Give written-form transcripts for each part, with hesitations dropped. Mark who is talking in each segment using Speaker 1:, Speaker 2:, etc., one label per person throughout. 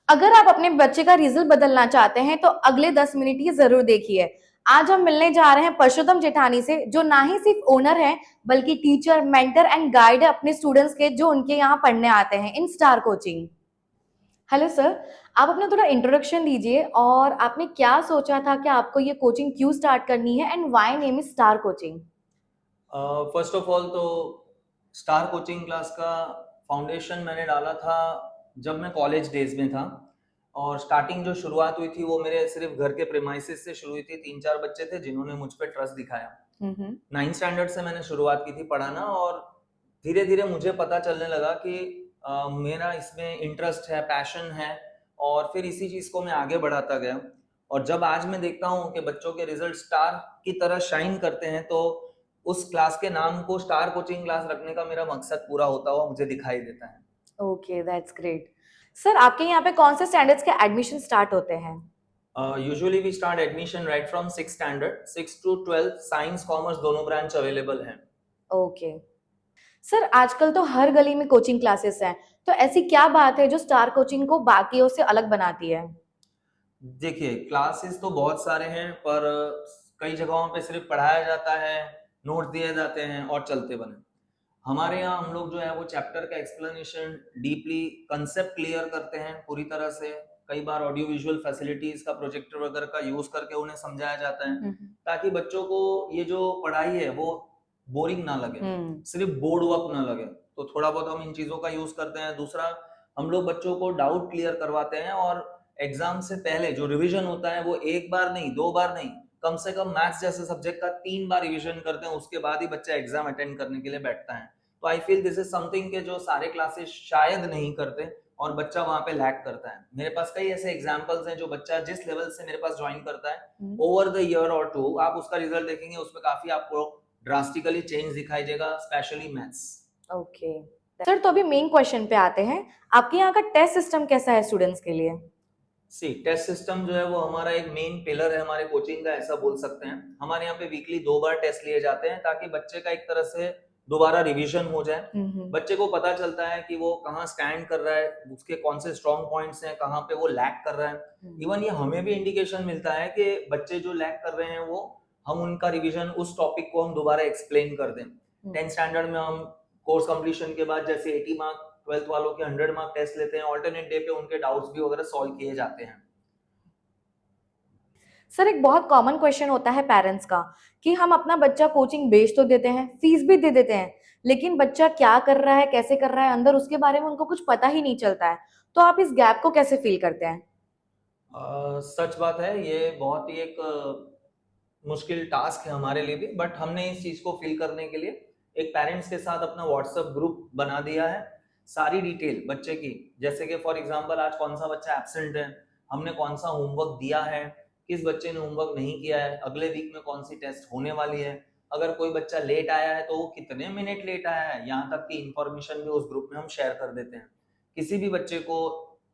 Speaker 1: अगर आप अपने बच्चे का रिजल्ट बदलना चाहते हैं तो अगले 10 मिनट ये जरूर देखिए। आज हम मिलने जा रहे हैं परशुतम जेठानी से, जो ना ही सिर्फ ओनर है बल्कि टीचर, मेंटर एंड गाइड है अपने स्टूडेंट्स के, जो उनके यहाँ पढ़ने आते हैं in star coaching. Hello sir, आप अपना थोड़ा इंट्रोडक्शन दीजिए और आपने क्या सोचा था कि आपको ये कोचिंग क्यों स्टार्ट करनी है and why name is star coaching.
Speaker 2: First of all तो स्टार कोचिंग क्लास का फाउंडेशन मैंने डाला था जब मैं कॉलेज डेज में था। और स्टार्टिंग जो शुरुआत हुई थी वो मेरे सिर्फ घर के प्रेमाइसिस से शुरू हुई थी। 3-4 बच्चे थे जिन्होंने मुझ पर ट्रस्ट दिखाया। 9th स्टैंडर्ड से मैंने शुरुआत की थी पढ़ाना, और धीरे धीरे मुझे पता चलने लगा कि मेरा इसमें इंटरेस्ट है, पैशन है, और फिर इसी चीज को मैं आगे बढ़ाता गया। और जब आज मैं देखता हूँ कि बच्चों के रिजल्ट स्टार की तरह शाइन करते हैं, तो उस क्लास के नाम को स्टार कोचिंग क्लास रखने का मेरा मकसद पूरा होता हुआ मुझे दिखाई देता है।
Speaker 1: Okay, that's great. सर, आपके यहाँ पे कौन से स्टैंडर्ड्स के एडमिशन स्टार्ट होते हैं।
Speaker 2: Usually we start admission right from 6 standard, 6 to 12 science commerce दोनों ब्रांच अवेलेबल हैं।
Speaker 1: ओके सर, आजकल तो हर गली में कोचिंग क्लासेस हैं, तो ऐसी क्या बात है जो स्टार कोचिंग को बाकियों से अलग बनाती है।
Speaker 2: देखिए, क्लासेस तो बहुत सारे हैं, पर कई जगहों पे सिर्फ पढ़ाया जाता है, नोट दिए जाते हैं और चलते बने। हमारे यहाँ हम लोग जो है वो चैप्टर का एक्सप्लेनेशन डीपली, कंसेप्ट क्लियर करते हैं पूरी तरह से। कई बार ऑडियो विजुअल फैसिलिटीज का, प्रोजेक्टर वगैरह का यूज करके उन्हें समझाया जाता है, ताकि बच्चों को ये जो पढ़ाई है वो बोरिंग ना लगे, सिर्फ बोर्ड वर्क ना लगे। तो थोड़ा बहुत हम इन चीजों का यूज करते हैं। दूसरा, हम लोग बच्चों को डाउट क्लियर करवाते हैं, और एग्जाम से पहले जो रिवीजन होता है वो एक बार नहीं, 2 बार नहीं, कम से कम मैथ्स जैसे सब्जेक्ट का 3 बार रिवीजन करते हैं, उसके बाद ही बच्चा एग्जाम अटेंड करने के लिए बैठता है। तो I feel this is something के जो सारे क्लासेस शायद नहीं करते, और बच्चा वहां पे लैक करता है। मेरे पास कई ऐसे एग्जांपल्स हैं, जो बच्चा जिस लेवल से मेरे पास ज्वाइन करता है, ओवर द ईयर और 2 आप उसका रिजल्ट देखेंगे, उसमें काफी आपको ड्रास्टिकली चेंज दिखाई देगा, स्पेशली मैथ्स।
Speaker 1: ओके सर, तो अभी मेन क्वेश्चन पे आते हैं। आपके यहाँ का टेस्ट सिस्टम कैसा है स्टूडेंट्स के लिए।
Speaker 2: सी टेस्ट सिस्टम जो है वो हमारा एक मेन पिलर है हमारे कोचिंग का, ऐसा बोल सकते हैं। हमारे यहाँ पे वीकली 2 बार टेस्ट लिए जाते हैं, ताकि बच्चे का एक तरह से दोबारा रिवीजन हो जाए। बच्चे को पता चलता है कि वो कहाँ स्टैंड कर रहा है, उसके कौन से स्ट्रॉन्ग पॉइंट्स हैं, कहाँ पे वो लैक कर रहा है। इवन ये हमें भी इंडिकेशन मिलता है कि बच्चे जो लैक कर रहे हैं, वो हम उनका रिवीजन, उस टॉपिक को हम दोबारा एक्सप्लेन कर दें। 10th स्टैंडर्ड में हम कोर्स कंप्लीशन के बाद जैसे 80 मार्क, 12th वालों के 100 मार्क टेस्ट लेते हैं, ऑल्टरनेट डे पे उनके डाउट्स भी वगैरह सॉल्व किए जाते हैं।
Speaker 1: सर, एक बहुत कॉमन क्वेश्चन होता है पेरेंट्स का कि हम अपना बच्चा कोचिंग भेज तो देते हैं, फीस भी दे देते हैं, लेकिन बच्चा क्या कर रहा है, कैसे कर रहा है अंदर, उसके बारे में उनको कुछ पता ही नहीं चलता है। तो आप इस गैप को कैसे फील करते हैं।
Speaker 2: सच बात है, ये बहुत ही एक मुश्किल टास्क है हमारे लिए भी, बट हमने इस चीज को फिल करने के लिए एक पेरेंट्स के साथ अपना व्हाट्सएप ग्रुप बना दिया है। सारी डिटेल बच्चे की, जैसे कि फॉर एग्जांपल आज कौन सा बच्चा एब्सेंट है, हमने कौन सा होमवर्क दिया है, किस बच्चे ने होमवर्क नहीं किया है, अगले वीक में कौन सी टेस्ट होने वाली है, अगर कोई बच्चा लेट आया है तो वो कितने मिनट लेट आया है, यहाँ तक की इंफॉर्मेशन भी उस ग्रुप में हम शेयर कर देते हैं। किसी भी बच्चे को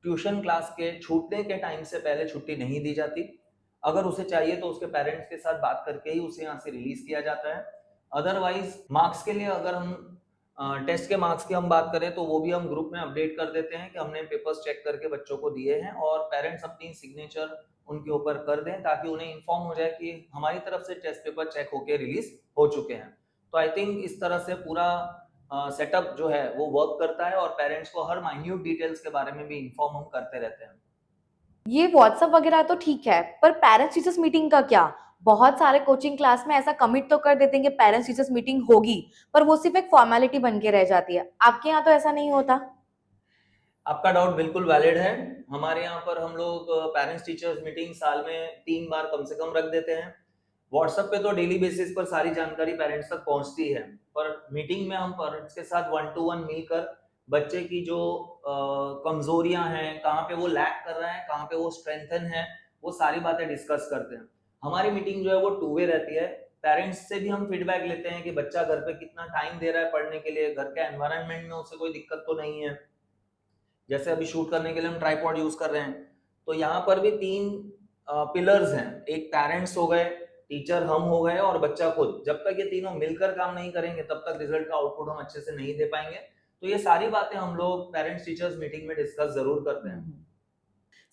Speaker 2: ट्यूशन क्लास के छूटने के टाइम से पहले छुट्टी नहीं दी जाती। अगर उसे चाहिए तो उसके पेरेंट्स के साथ बात करके ही उसे यहाँ से रिलीज किया जाता है। अदरवाइज मार्क्स के लिए, अगर हम टेस्ट के मार्क्स की हम बात करें, तो वो भी हम ग्रुप में अपडेट कर देते हैं कि हमने पेपर्स चेक करके बच्चों को दिए हैं, और पेरेंट्स अपनी सिग्नेचर उनके ऊपर कर दें, ताकि उन्हें इन्फॉर्म हो जाए कि हमारी तरफ से टेस्ट पेपर चेक होके रिलीज हो चुके हैं। तो आई थिंक इस तरह से पूरा सेटअप जो है वो वर्क करता है, और पेरेंट्स को हर माइन्यूट डिटेल्स के बारे में भी इन्फॉर्म हम करते रहते हैं।
Speaker 1: ये व्हाट्सएप वगैरह तो ठीक है, पर पेरेंट्स टीचर्स मीटिंग का क्या। बहुत सारे कोचिंग क्लास में ऐसा कमिट तो कर देते हैं कि पेरेंट्स टीचर्स मीटिंग होगी, पर वो सिर्फ एक फॉर्मेलिटी बन के रह जाती है। आपके यहाँ तो ऐसा नहीं होता।
Speaker 2: आपका डाउट बिल्कुल वैलिड है। हमारे यहाँ पर हम लोग पेरेंट्स टीचर्स मीटिंग साल में 3 बार कम से कम रख देते हैं। व्हाट्सएप पे तो डेली बेसिस पर सारी जानकारी पेरेंट्स तक पहुंचती है, पर मीटिंग में हम पेरेंट्स के साथ 1 to 1 मिलकर बच्चे की जो कमजोरियां हैं, कहाँ पे वो लैक कर रहा है, कहाँ पे वो स्ट्रेंथन है, वो सारी बातें डिस्कस करते हैं। हमारी मीटिंग जो है वो 2 वे रहती है। पेरेंट्स से भी हम फीडबैक लेते हैं कि बच्चा घर पे कितना टाइम दे रहा है पढ़ने के लिए, घर के एनवायरनमेंट में उसे कोई दिक्कत तो नहीं है। जैसे अभी शूट करने के लिए हम ट्राइपॉड यूज कर रहे हैं, तो यहाँ पर भी 3 पिलर्स हैं। एक पेरेंट्स हो गए, टीचर हम हो गए, और बच्चा खुद। जब तक ये तीनों मिलकर काम नहीं करेंगे, तब तक रिजल्ट का आउटपुट हम अच्छे से नहीं दे पाएंगे। तो ये सारी बातें हम लोग पेरेंट्स टीचर्स मीटिंग में डिस्कस जरूर करते हैं।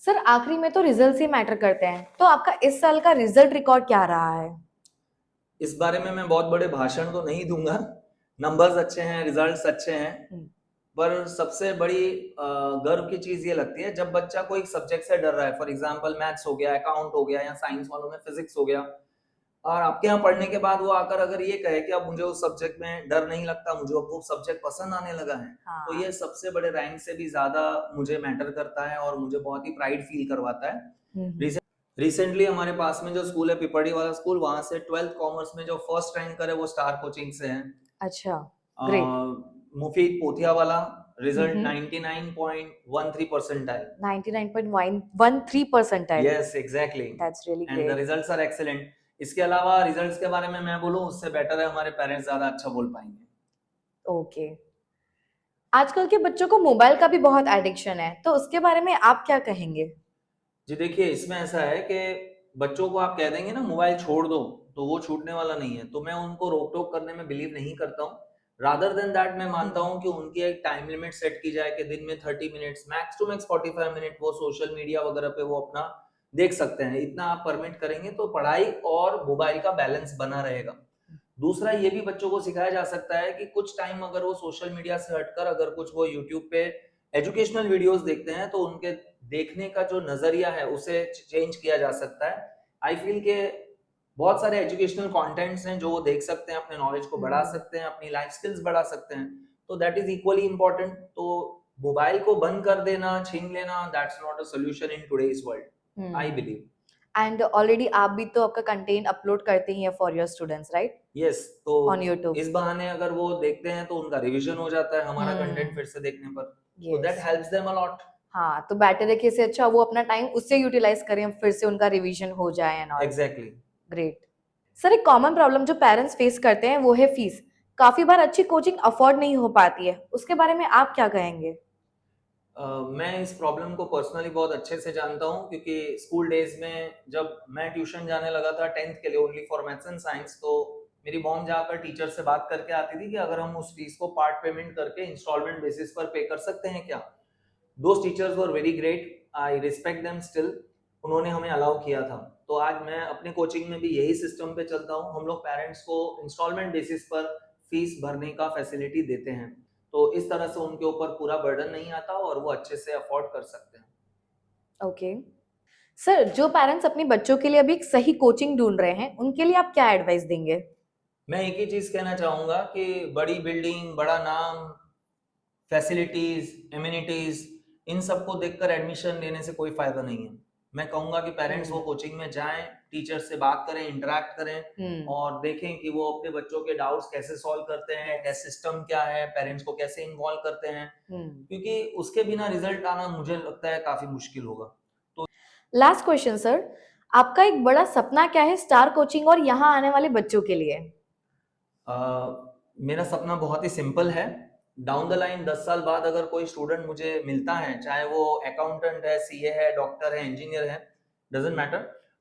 Speaker 1: सर आखिरी में तो रिजल्ट्स ही मैटर करते हैं, तो आपका इस साल का रिजल्ट रिकॉर्ड क्या रहा है?
Speaker 2: इस बारे में मैं बहुत बड़े भाषण तो नहीं दूंगा। नंबर्स अच्छे हैं, रिजल्ट्स अच्छे हैं, पर सबसे बड़ी गर्व की चीज ये लगती है जब बच्चा कोई सब्जेक्ट से डर रहा है, फॉर एग्जांपल मैथ्स हो गया, अकाउंट हो गया, या साइंस वालों में फिजिक्स हो गया, और आपके यहाँ पढ़ने के बाद वो आकर अगर ये कहे कि अब मुझे उस सब्जेक्ट में डर नहीं लगता, मुझे अब वो सब्जेक्ट पसंद आने लगा है, तो ये सबसे बड़े रैंक से भी ज्यादा मुझे मैटर करता है और मुझे बहुत ही प्राइड फील करवाता है। रिसेंटली हमारे पास में जो स्कूल है, पिपड़ी वाला स्कूल, वहां से 12th कॉमर्स में जो फर्स्ट रैंक करे वो स्टार कोचिंग से है।
Speaker 1: अच्छा, ग्रेट।
Speaker 2: मुफीद पोथिया वाला result 99.13 percentile.
Speaker 1: 99.13 percentile.
Speaker 2: Yes exactly,
Speaker 1: that's really
Speaker 2: and the
Speaker 1: great.
Speaker 2: Results are excellent. इसके अलावा रिजल्ट्स के बारे में मैं बोलूं उससे बेटर है हमारे पेरेंट्स ज्यादा अच्छा बोल पाएंगे।
Speaker 1: ओके। आजकल के बच्चों को मोबाइल का भी बहुत एडिक्शन है, तो उसके बारे में आप क्या कहेंगे?
Speaker 2: जी देखिए, इसमें ऐसा है कि बच्चों को आप कह देंगे ना मोबाइल छोड़ दो, तो वो छूटने वाला नहीं है, तो मैं उनको रोक टोक करने में बिलीव नहीं करता हूँ। रादर देन दैट मैं मानता हूँ कि उनकी एक टाइम लिमिट सेट की जाए कि दिन में 30 minutes, max to max 45 minute वो सोशल मीडिया वगैरह पे वो अपना देख सकते हैं। इतना आप परमिट करेंगे तो पढ़ाई और मोबाइल का बैलेंस बना रहेगा। दूसरा ये भी बच्चों को सिखाया जा सकता है कि कुछ टाइम अगर वो सोशल मीडिया से हटकर अगर कुछ वो यूट्यूब पे एजुकेशनल वीडियोस देखते हैं तो उनके देखने का जो नजरिया है उसे चेंज किया जा सकता है। आई फील के बहुत सारे एजुकेशनल कंटेंट्स हैं जो वो देख सकते हैं, अपने नॉलेज को बढ़ा सकते हैं, अपनी लाइफ स्किल्स बढ़ा सकते हैं, तो दैट इज इक्वली इंपॉर्टेंट। तो मोबाइल को बंद कर देना, छीन लेना, that's not a solution in today's world, I believe.
Speaker 1: And already आप भी तो आपका कंटेंट अपलोड करते ही हैं for your students, right?
Speaker 2: Yes, तो
Speaker 1: ऑन यूट्यूब।
Speaker 2: इस बहाने अगर वो देखते हैं तो उनका रिवीजन हो जाता है हमारा कंटेंट फिर से देखने पर, तो that helps them a lot.
Speaker 1: हाँ, तो बेटर है कि इससे अच्छा वो अपना टाइम उससे यूटिलाइज करें, फिर से उनका रिवीजन हो जाए and all.
Speaker 2: Exactly.
Speaker 1: Great. Sir एक कॉमन प्रॉब्लम जो पेरेंट्स फेस करते हैं वो है फीस। काफी बार अच्छी कोचिंग अफोर्ड नहीं हो पाती है, उसके बारे में आप क्या कहेंगे?
Speaker 2: मैं इस प्रॉब्लम को पर्सनली बहुत अच्छे से जानता हूँ, क्योंकि स्कूल डेज में जब मैं ट्यूशन जाने लगा था 10th के लिए only for maths and science, तो मेरी मॉम जाकर टीचर से बात करके आती थी कि अगर हम उस फीस को पार्ट पेमेंट करके इंस्टॉलमेंट बेसिस पर पे कर सकते हैं क्या। Those teachers were very great, I respect them still, उन्होंने हमें अलाउ किया था। तो आज मैं अपने कोचिंग में भी यही सिस्टम पे चलता हूँ, हम लोग पेरेंट्स को इंस्टॉलमेंट बेसिस पर फीस भरने का फैसिलिटी देते हैं, तो इस तरह से उनके ऊपर पूरा बर्डन नहीं आता और वो अच्छे से अफोर्ड कर सकते हैं।
Speaker 1: ओके। सर जो पेरेंट्स अपने बच्चों के लिए अभी एक सही कोचिंग ढूंढ रहे हैं उनके लिए आप क्या एडवाइस देंगे?
Speaker 2: मैं एक ही चीज कहना चाहूंगा कि बड़ी बिल्डिंग, बड़ा नाम, फैसिलिटीज, एमिनिटीज, इन सबको देखकर एडमिशन लेने से कोई फायदा नहीं है। मैं कहूंगा कि पेरेंट्स वो कोचिंग में जाएं, टीचर से बात करें, इंटरेक्ट करें और देखें कि वो अपने बच्चों के डाउट्स कैसे सॉल्व करते हैं, टेस्ट सिस्टम क्या है, पेरेंट्स को कैसे इन्वॉल्व करते हैं, क्योंकि उसके बिना रिजल्ट आना मुझे लगता है काफी मुश्किल होगा। तो
Speaker 1: लास्ट क्वेश्चन सर, आपका एक बड़ा सपना क्या है स्टार कोचिंग और यहाँ आने वाले बच्चों के लिए?
Speaker 2: मेरा सपना बहुत ही सिंपल है। डाउन द लाइन 10 साल बाद अगर कोई स्टूडेंट मुझे मिलता है, चाहे वो अकाउंटेंट है, सीए है, डॉक्टर है, इंजीनियर है, डजेंट मैटर,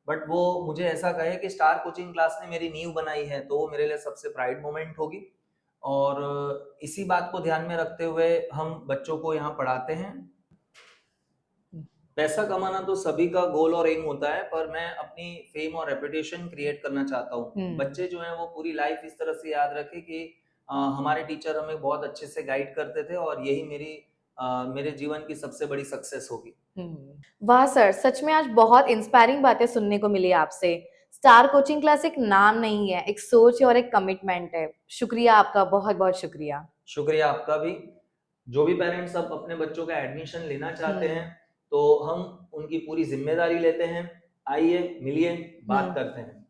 Speaker 2: बट वो मुझे ऐसा कहे कि स्टार कोचिंग क्लास ने मेरी नींव बनाई है, तो वो मेरे लिए सबसे प्राइड मोमेंट होगी। और इसी बात को ध्यान में रखते हुए हम बच्चों को यहाँ पढ़ाते हैं। पैसा कमाना तो सभी का गोल और एम होता है, पर मैं अपनी फेम और रेपुटेशन क्रिएट करना चाहता हूँ। बच्चे जो हैं वो पूरी लाइफ इस तरह से याद रखें कि हमारे टीचर हमें बहुत अच्छे से गाइड करते थे और यही मेरे जीवन की सबसे बड़ी सक्सेस होगी।
Speaker 1: वाह सर, सच में आज बहुत इंस्पायरिंग बातें सुनने को मिली आपसे। स्टार कोचिंग क्लास एक नाम नहीं है, एक सोच है और एक कमिटमेंट है। शुक्रिया आपका, बहुत बहुत शुक्रिया।
Speaker 2: शुक्रिया आपका भी। जो भी पेरेंट्स अब अपने बच्चों का एडमिशन लेना चाहते हैं तो हम उनकी पूरी जिम्मेदारी लेते हैं। आइए मिलिए, बात करते हैं।